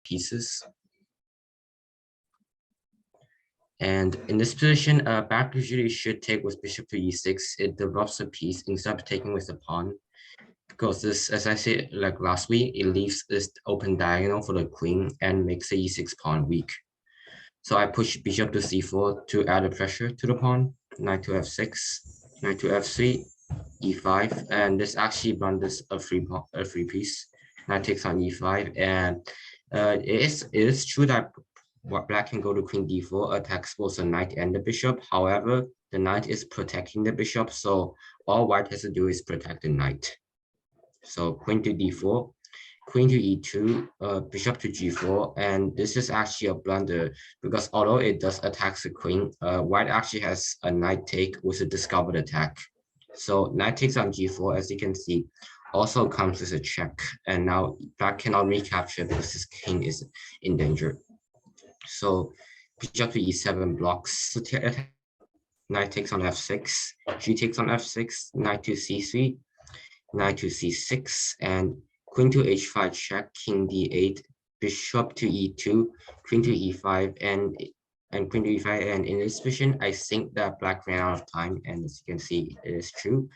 pieces. And in this position, black usually should take with bishop to e6. It develops a piece instead of taking with the pawn. Because this, as I said like last week, it leaves this open diagonal for the queen and makes the e6 pawn weak. So I push bishop to c4 to add a pressure to the pawn. Knight to f6, knight to f3, e5, and this actually renders a free piece. Knight takes on e5, and it is true that black can go to queen d4, attacks both the knight and the bishop. However, the knight is protecting the bishop, so all white has to do is protect the knight. So queen to d4, queen to e2, bishop to g4, and this is actually a blunder because although it does attack the queen, white actually has a knight take with a discovered attack. So knight takes on g4, as you can see, also comes with a check, and now black cannot recapture because his king is in danger. So bishop to e7 blocks the attack. Knight takes on f6, g takes on f6, knight to c3, knight to c6, and queen to h5 check, king d8, bishop to e2, queen to e5, and queen to e5. And in this position, I think that black ran out of time, and as you can see, it is true.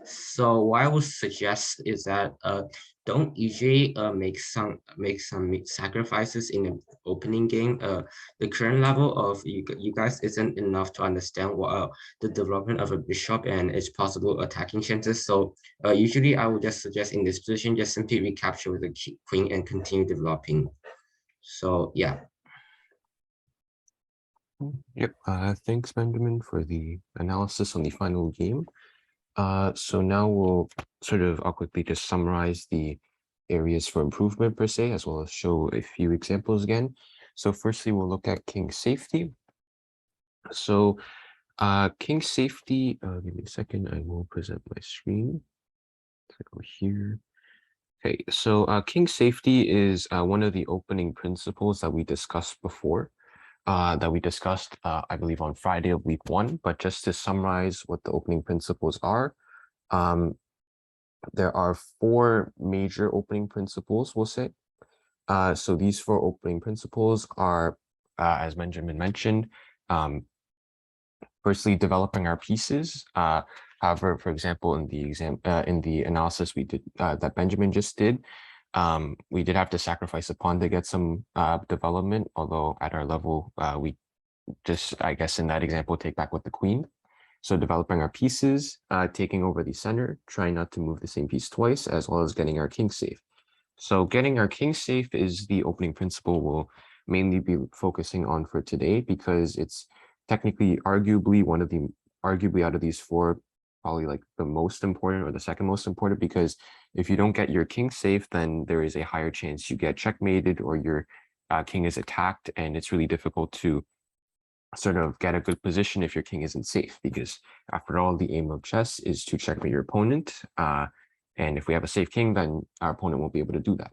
So what I would suggest is that don't usually make some sacrifices in the opening game. The current level of you guys isn't enough to understand what the development of a bishop and its possible attacking chances. So usually I would just suggest in this position, just simply recapture with the queen and continue developing. So yeah. Yep. Thanks, Benjamin, for the analysis on the final game. So now I'll quickly just summarize the areas for improvement per se, as well as show a few examples again. So firstly, we'll look at king safety. So king safety, give me a second, I will present my screen. Click over here. Okay, so king safety is one of the opening principles that we discussed before. I believe, on Friday of week 1. But just to summarize what the opening principles are, there are 4 major opening principles, we'll say. So these 4 opening principles are, as Benjamin mentioned, firstly, developing our pieces. However, for example, in the analysis we did that Benjamin just did, we did have to sacrifice a pawn to get some development, although at our level, we just, I guess in that example, take back with the queen. So developing our pieces, taking over the center, trying not to move the same piece twice, as well as getting our king safe. So getting our king safe is the opening principle we'll mainly be focusing on for today, because it's technically arguably out of these 4, probably like the most important or the second most important, because if you don't get your king safe, then there is a higher chance you get checkmated or your king is attacked, and it's really difficult to sort of get a good position if your king isn't safe, because after all, the aim of chess is to checkmate your opponent. And if we have a safe king, then our opponent won't be able to do that.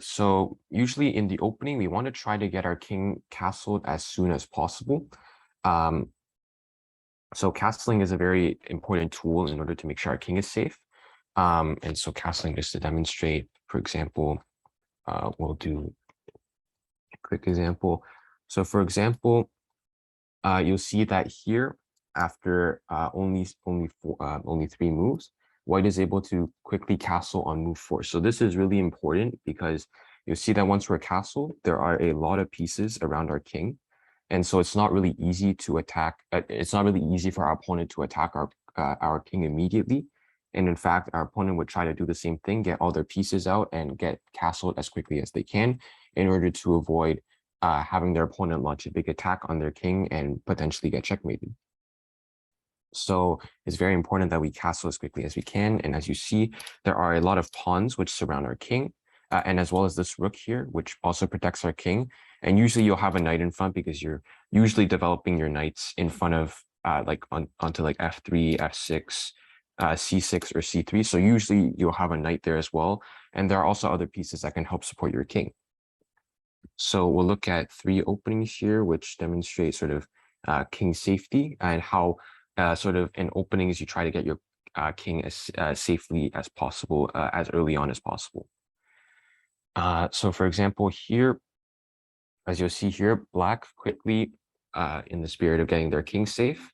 So usually in the opening, we want to try to get our king castled as soon as possible. So castling is a very important tool in order to make sure our king is safe. And so castling, just to demonstrate, for example, we'll do a quick example. So for example, you'll see that here, after only 3 moves, white is able to quickly castle on move 4. So this is really important, because you'll see that once we're castled, there are a lot of pieces around our king. And so it's not really easy to attack. It's not really easy for our opponent to attack our king immediately. And in fact, our opponent would try to do the same thing, get all their pieces out and get castled as quickly as they can in order to avoid having their opponent launch a big attack on their king and potentially get checkmated. So it's very important that we castle as quickly as we can. And as you see, there are a lot of pawns which surround our king, and as well as this rook here, which also protects our king. And usually you'll have a knight in front, because you're usually developing your knights in front of onto like f3, f6, c6 or c3. So usually you'll have a knight there as well. And there are also other pieces that can help support your king. So we'll look at 3 openings here, which demonstrate sort of king safety, and how sort of in openings you try to get your king as safely as possible, as early on as possible. So for example, here, as you'll see here, black quickly, in the spirit of getting their king safe,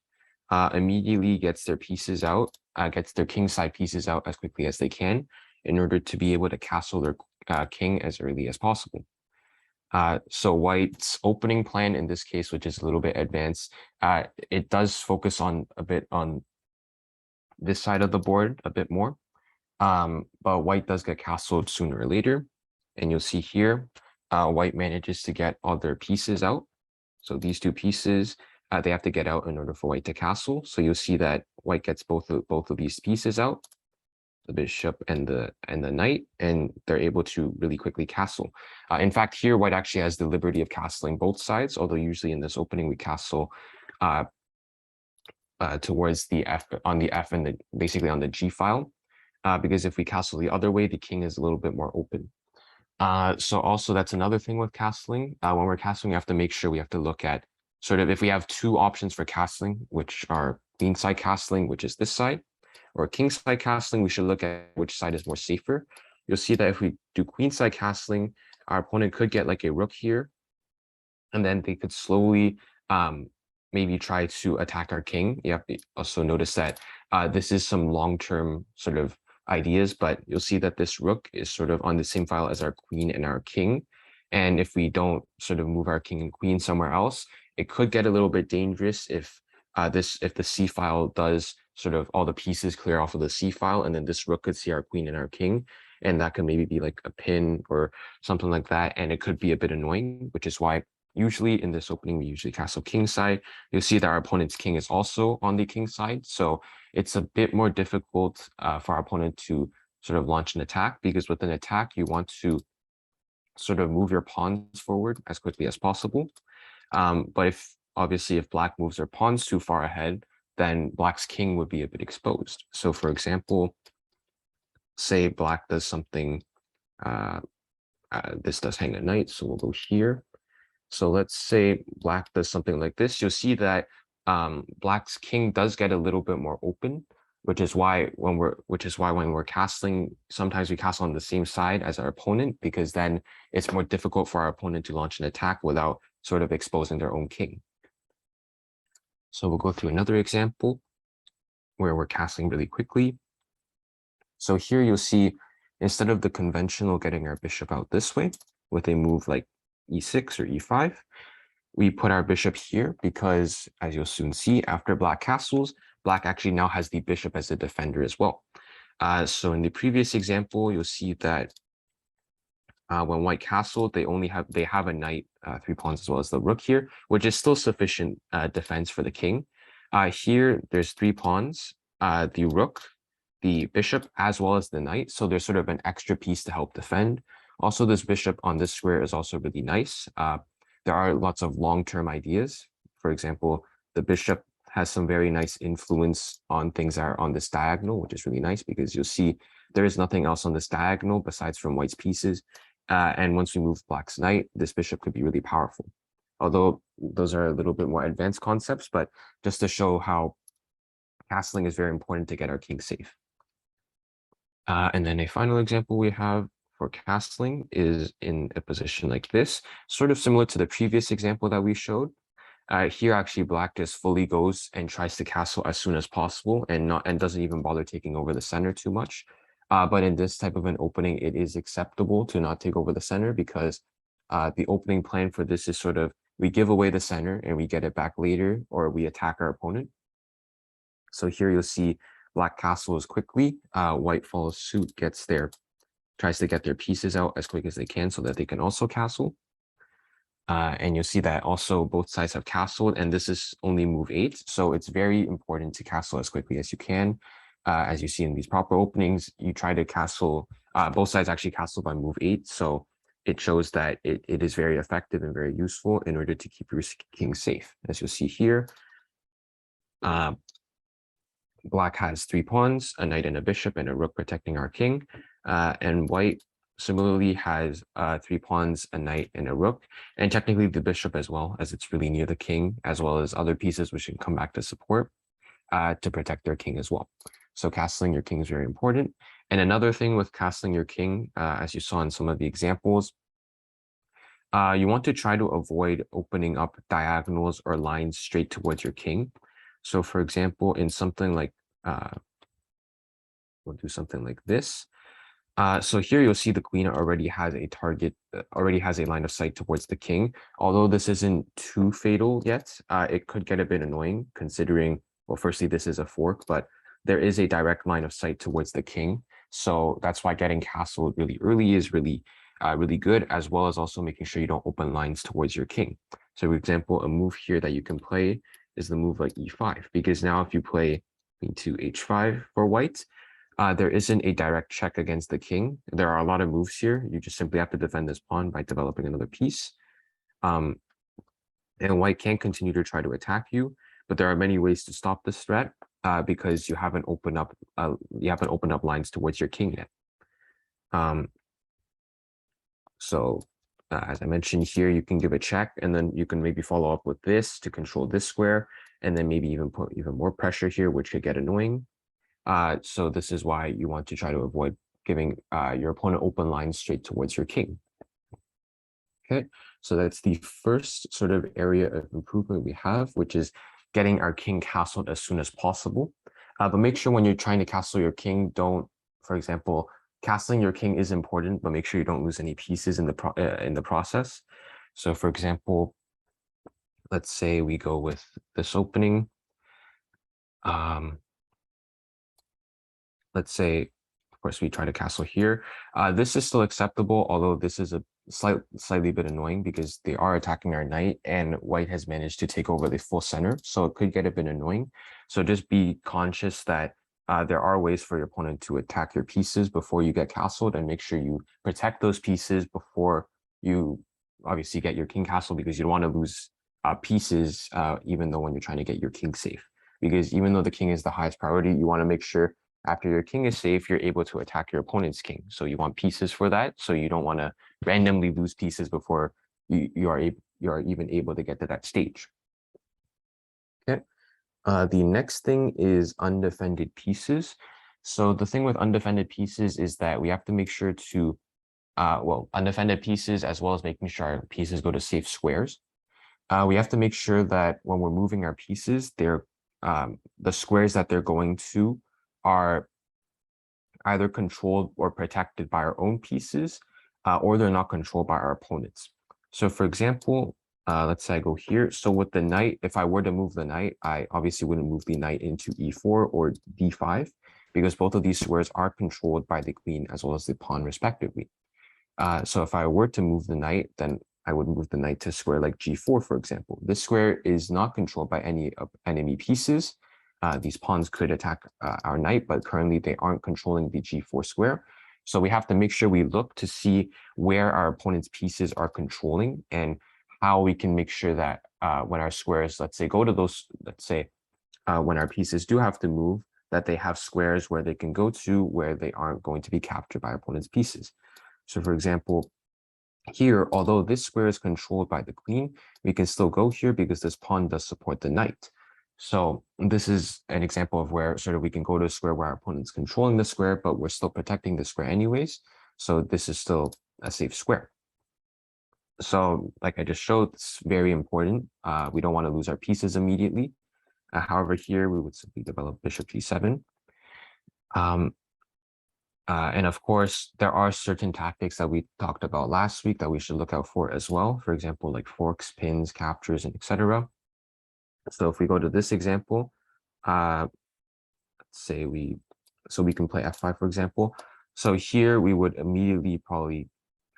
immediately gets their pieces out, gets their king side pieces out as quickly as they can in order to be able to castle their king as early as possible. So white's opening plan in this case, which is a little bit advanced, it does focus on a bit on this side of the board a bit more. But white does get castled sooner or later. And you'll see here, white manages to get all their pieces out. So these two pieces, they have to get out in order for white to castle. So you'll see that white gets both of these pieces out, the bishop and the knight, and they're able to really quickly castle. In fact, here white actually has the liberty of castling both sides, although usually in this opening we castle towards the F on the F and basically on the G file, because if we castle the other way, the king is a little bit more open. So also that's another thing with castling. When we're castling, we have to make sure we have to look at sort of if we have two options for castling, which are queen side castling, which is this side, or king side castling, we should look at which side is more safer. You'll see that if we do queen side castling, our opponent could get like a rook here, and then they could slowly maybe try to attack our king. You have to also notice that this is some long-term sort of ideas, but you'll see that this rook is sort of on the same file as our queen and our king. And if we don't sort of move our king and queen somewhere else, it could get a little bit dangerous if the C file does sort of all the pieces clear off of the C file, and then this rook could see our queen and our king, and that could maybe be like a pin or something like that, and it could be a bit annoying, which is why usually in this opening we usually castle king side. You'll see that our opponent's king is also on the king side, so it's a bit more difficult for our opponent to sort of launch an attack, because with an attack you want to sort of move your pawns forward as quickly as possible. But if black moves their pawns too far ahead, then black's king would be a bit exposed. So for example, say black does something, this does hang a knight, so we'll go here. So let's say black does something like this. You'll see that black's king does get a little bit more open, which is why when we're castling, sometimes we castle on the same side as our opponent, because then it's more difficult for our opponent to launch an attack without sort of exposing their own king. So we'll go through another example where we're castling really quickly. So here you'll see, instead of the conventional getting our bishop out this way with a move like e6 or e5, we put our bishop here because, as you'll soon see, after black castles, black actually now has the bishop as a defender as well. So in the previous example, you'll see that when white castled, they have a knight, 3 pawns as well as the rook here, which is still sufficient defense for the king. Here, there's 3 pawns, the rook, the bishop, as well as the knight. So there's sort of an extra piece to help defend. Also, this bishop on this square is also really nice. There are lots of long-term ideas. For example, the bishop has some very nice influence on things that are on this diagonal, which is really nice because you'll see there is nothing else on this diagonal besides from white's pieces. And once we move black's knight, this bishop could be really powerful. Although those are a little bit more advanced concepts, but just to show how castling is very important to get our king safe. And then a final example we have for castling is in a position like this, sort of similar to the previous example that we showed. Here, actually, black just fully goes and tries to castle as soon as possible and doesn't even bother taking over the center too much. But in this type of an opening, it is acceptable to not take over the center because the opening plan for this is sort of we give away the center and we get it back later, or we attack our opponent. So here you'll see black castles quickly, white follows suit, tries to get their pieces out as quick as they can so that they can also castle. And you'll see that also both sides have castled, and this is only move 8. So it's very important to castle as quickly as you can. As you see in these proper openings, you try to castle, both sides actually castle by move 8. So it shows that it is very effective and very useful in order to keep your king safe. As you'll see here, black has 3 pawns, a knight and a bishop and a rook protecting our king. And white similarly has 3 pawns, a knight and a rook, and technically the bishop as well, as it's really near the king, as well as other pieces which can come back to support to protect their king as well. So castling your king is very important. And another thing with castling your king, as you saw in some of the examples, you want to try to avoid opening up diagonals or lines straight towards your king. So for example, in something like, we'll do something like this. So here you'll see the queen already has a target, already has a line of sight towards the king. Although this isn't too fatal yet, it could get a bit annoying considering, well, firstly, this is a fork, but there is a direct line of sight towards the king. So that's why getting castled really early is really good, as well as also making sure you don't open lines towards your king. So for example, a move here that you can play is the move like e5, because now if you play queen to h5 for white, there isn't a direct check against the king. There are a lot of moves here. You just simply have to defend this pawn by developing another piece. And white can continue to try to attack you, but there are many ways to stop this threat because you haven't opened up lines towards your king yet. So as I mentioned here, you can give a check, and then you can maybe follow up with this to control this square, and then maybe even put even more pressure here, which could get annoying. So this is why you want to try to avoid giving your opponent open lines straight towards your king. Okay, so that's the first sort of area of improvement we have, which is getting our king castled as soon as possible. But make sure when you're trying to castle your king, don't, for example, castling your king is important, but make sure you don't lose any pieces in the process. So for example, let's say we go with this opening. Let's say, of course, we try to castle here. This is still acceptable, although this is a slightly bit annoying because they are attacking our knight and white has managed to take over the full center. So it could get a bit annoying. So just be conscious that there are ways for your opponent to attack your pieces before you get castled, and make sure you protect those pieces before you obviously get your king castle, because you don't want to lose pieces even though when you're trying to get your king safe. Because even though the king is the highest priority, you want to make sure after your king is safe, you're able to attack your opponent's king. So you want pieces for that. So you don't want to randomly lose pieces before you are even able to get to that stage. Okay. The next thing is undefended pieces. So the thing with undefended pieces is that we have to make sure to, undefended pieces, as well as making sure our pieces go to safe squares. We have to make sure that when we're moving our pieces, they're the squares that they're going to are either controlled or protected by our own pieces, or they're not controlled by our opponents. So for example, let's say I go here. So with the knight, if I were to move the knight, I obviously wouldn't move the knight into e4 or d5, because both of these squares are controlled by the queen as well as the pawn respectively. So if I were to move the knight, then I would move the knight to square like g4, for example. This square is not controlled by any enemy pieces. These pawns could attack our knight, but currently they aren't controlling the g4 square. So we have to make sure we look to see where our opponent's pieces are controlling, and how we can make sure that when our squares, let's say, go to those, let's say, when our pieces do have to move, that they have squares where they can go to where they aren't going to be captured by opponent's pieces. So for example, here, although this square is controlled by the queen, we can still go here because this pawn does support the knight. So this is an example of where sort of we can go to a square where our opponent's controlling the square, but we're still protecting the square anyways. So this is still a safe square. So like I just showed, it's very important. We don't want to lose our pieces immediately. However, here we would simply develop bishop g7. And of course, there are certain tactics that we talked about last week that we should look out for as well. For example, like forks, pins, captures, and etc. So if we go to this example, let's say we can play f5, for example. So here we would immediately probably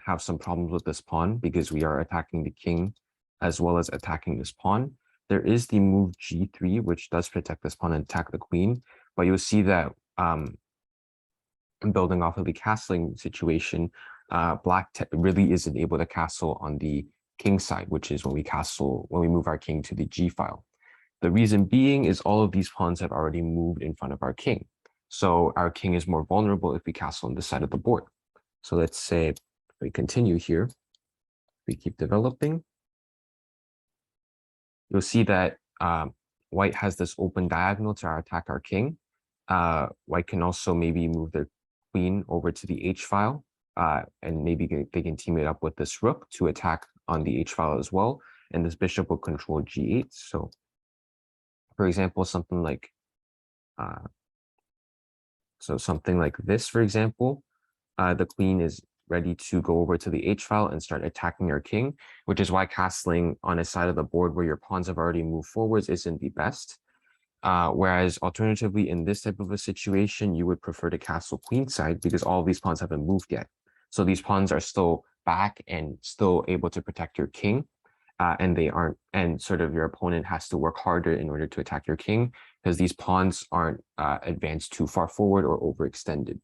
have some problems with this pawn because we are attacking the king as well as attacking this pawn. There is the move g3, which does protect this pawn and attack the queen, but you'll see that building off of the castling situation, black really isn't able to castle on the king side, which is when we move our king to the g file. The reason being is all of these pawns have already moved in front of our king. So our king is more vulnerable if we castle on this side of the board. So let's say we continue here, we keep developing. You'll see that white has this open diagonal to attack our king. White can also maybe move their queen over to the h file, and maybe they can team it up with this rook to attack on the h file as well, and this bishop will control g8. So, for example, something like this, for example, the queen is ready to go over to the h file and start attacking your king, which is why castling on a side of the board where your pawns have already moved forwards isn't the best. Whereas alternatively, in this type of a situation, you would prefer to castle queenside because all of these pawns haven't moved yet. So these pawns are still back and still able to protect your king. And they aren't, and sort of your opponent has to work harder in order to attack your king because these pawns aren't advanced too far forward or overextended.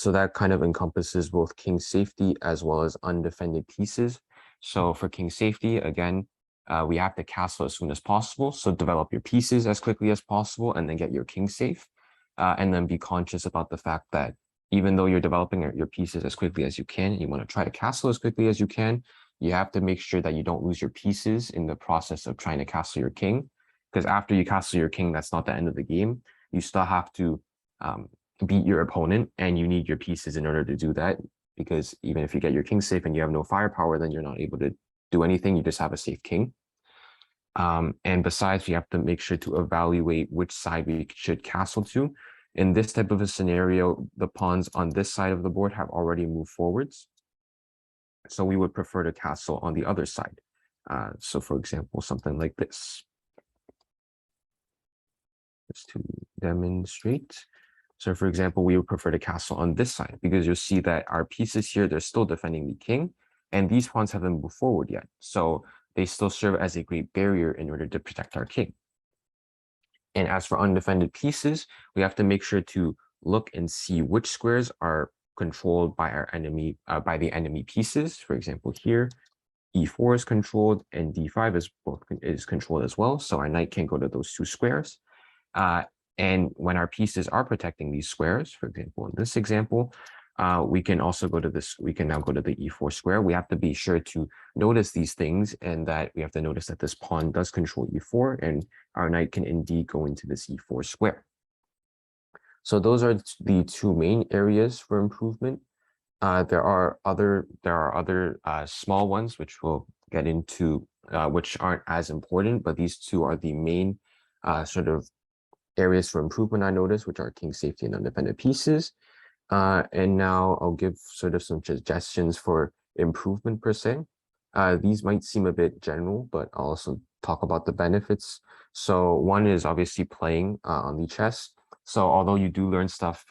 So that kind of encompasses both king safety as well as undefended pieces. So for king safety, again, we have to castle as soon as possible. So develop your pieces as quickly as possible and then get your king safe. And then be conscious about the fact that even though you're developing your pieces as quickly as you can, you want to try to castle as quickly as you can, you have to make sure that you don't lose your pieces in the process of trying to castle your king. Because after you castle your king, that's not the end of the game. You still have to beat your opponent, and you need your pieces in order to do that. Because even if you get your king safe and you have no firepower, then you're not able to do anything. You just have a safe king. And besides, we have to make sure to evaluate which side we should castle to. In this type of a scenario, the pawns on this side of the board have already moved forwards. So we would prefer to castle on the other side. So for example, something like this. Just to demonstrate. So for example, we would prefer to castle on this side because you'll see that our pieces here, they're still defending the king, and these pawns haven't moved forward yet. So they still serve as a great barrier in order to protect our king. And as for undefended pieces, we have to make sure to look and see which squares are controlled by our enemy, by the enemy pieces. For example, here, e4 is controlled and d5 is controlled as well. So our knight can go to those two squares. And when our pieces are protecting these squares, for example, in this example, we can also go to this, we can now go to the e4 square. We have to be sure to notice these things, and that we have to notice that this pawn does control e4, and our knight can indeed go into this e4 square. So those are the two main areas for improvement. There are other small ones which we'll get into, which aren't as important, but these two are the main sort of areas for improvement I noticed, which are king safety and undefended pieces. And now I'll give sort of some suggestions for improvement per se. These might seem a bit general, but I'll also talk about the benefits. So one is obviously playing on the chess. So although you do learn stuff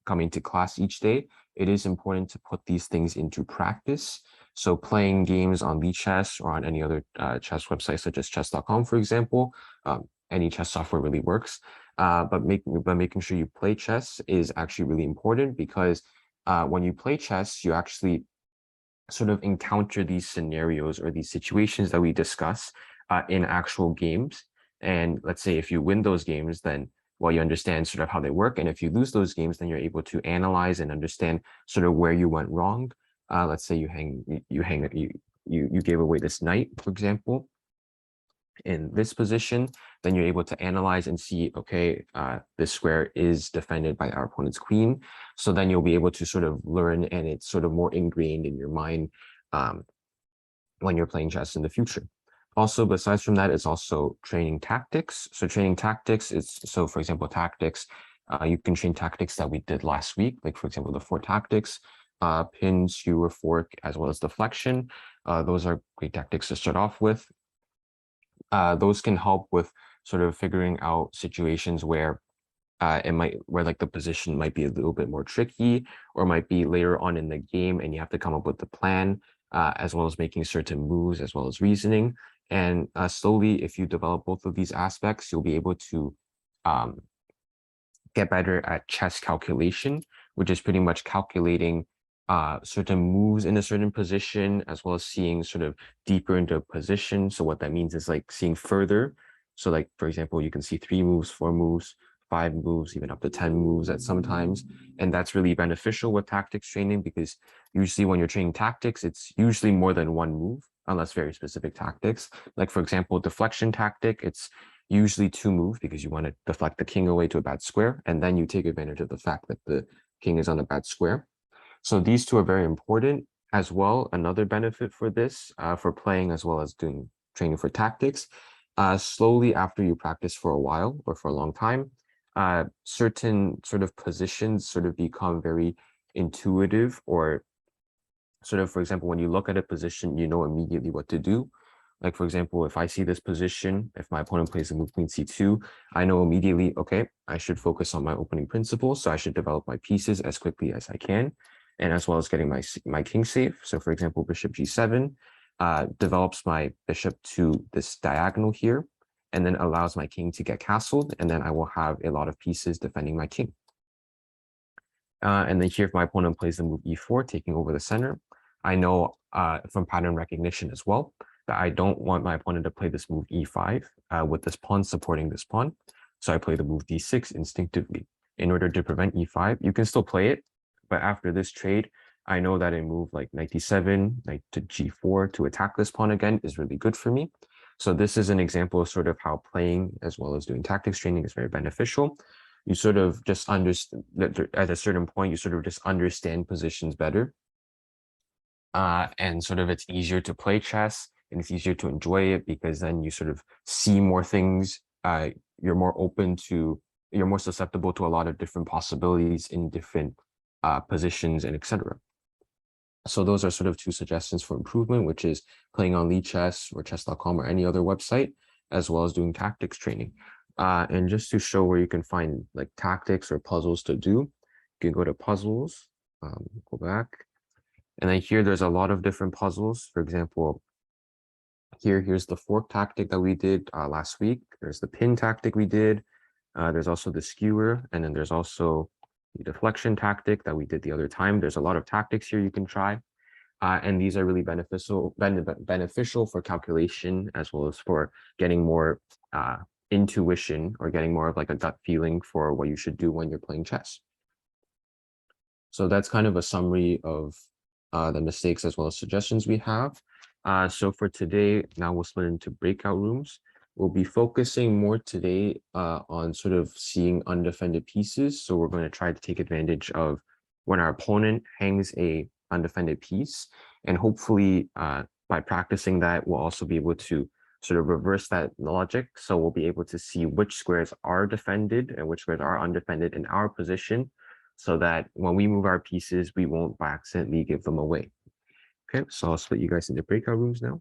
coming to class each day, it is important to put these things into practice. So playing games on chess or on any other chess website, such as chess.com, for example, any chess software really works. But making sure you play chess is actually really important, because when you play chess, you actually sort of encounter these scenarios or these situations that we discuss in actual games. And let's say if you win those games, then well, you understand sort of how they work. And if you lose those games, then you're able to analyze and understand sort of where you went wrong. Let's say you gave away this knight, for example, in this position, then you're able to analyze and see, okay, this square is defended by our opponent's queen. So then you'll be able to sort of learn, and it's sort of more ingrained in your mind when you're playing chess in the future. Also, besides from that, it's also training tactics. So training tactics is, so for example, tactics, you can train tactics that we did last week, like for example, the 4 tactics, pin, skewer, fork, as well as deflection. Those are great tactics to start off with. Those can help with sort of figuring out situations where like the position might be a little bit more tricky, or might be later on in the game and you have to come up with the plan, as well as making certain moves, as well as reasoning. And slowly, if you develop both of these aspects, you'll be able to get better at chess calculation, which is pretty much calculating certain moves in a certain position, as well as seeing sort of deeper into a position. So what that means is like seeing further. So like, for example, you can see 3 moves, 4 moves, 5 moves, even up to 10 moves at sometimes. And that's really beneficial with tactics training, because usually when you're training tactics, it's usually more than 1 move. unless very specific tactics. Like for example, deflection tactic, it's usually 2 moves because you want to deflect the king away to a bad square, and then you take advantage of the fact that the king is on a bad square. So these two are very important as well. Another benefit for this, for playing as well as doing training for tactics, slowly after you practice for a while or for a long time, certain sort of positions sort of become very intuitive, or sort of, for example, when you look at a position, you know immediately what to do. Like, for example, if I see this position, if my opponent plays a move queen c2, I know immediately, okay, I should focus on my opening principles. So I should develop my pieces as quickly as I can, and as well as getting my king safe. So for example, bishop g7 develops my bishop to this diagonal here, and then allows my king to get castled, and then I will have a lot of pieces defending my king. And then here, if my opponent plays the move e4, taking over the center, I know from pattern recognition as well that I don't want my opponent to play this move e5 with this pawn supporting this pawn. So I play the move d6 instinctively. In order to prevent e5, you can still play it, but after this trade, I know that a move like knight d7, knight to g4 to attack this pawn again is really good for me. So this is an example of sort of how playing as well as doing tactics training is very beneficial. You sort of just understand that at a certain point, you sort of just understand positions better. And sort of it's easier to play chess, and it's easier to enjoy it because then you sort of see more things. You're more open to, you're more susceptible to a lot of different possibilities in different positions and etc. So those are sort of 2 suggestions for improvement, which is playing on Lichess or chess.com or any other website, as well as doing tactics training. And just to show where you can find like tactics or puzzles to do, you can go to puzzles, go back. And then here, there's a lot of different puzzles. For example, here's the fork tactic that we did last week. There's the pin tactic we did. There's also the skewer, and then there's also the deflection tactic that we did the other time. There's a lot of tactics here you can try. And these are really beneficial for calculation as well as for getting more intuition, or getting more of like a gut feeling for what you should do when you're playing chess. So that's kind of a summary of the mistakes as well as suggestions we have. So for today, now we'll split into breakout rooms. We'll be focusing more today on sort of seeing undefended pieces. So we're going to try to take advantage of when our opponent hangs a undefended piece, and hopefully by practicing that, we'll also be able to sort of reverse that logic. So we'll be able to see which squares are defended and which squares are undefended in our position, so that when we move our pieces, we won't by accidentally give them away. Okay, so I'll split you guys into breakout rooms now.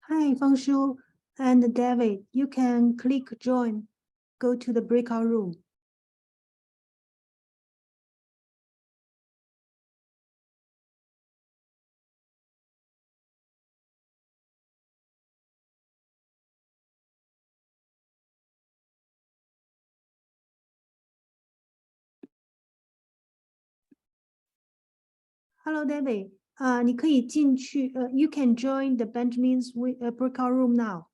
Hi, Fengshu and David. You can click join. Go to the breakout room. Hello, David. 你可以进去. You can join the Benjamin's breakout room now.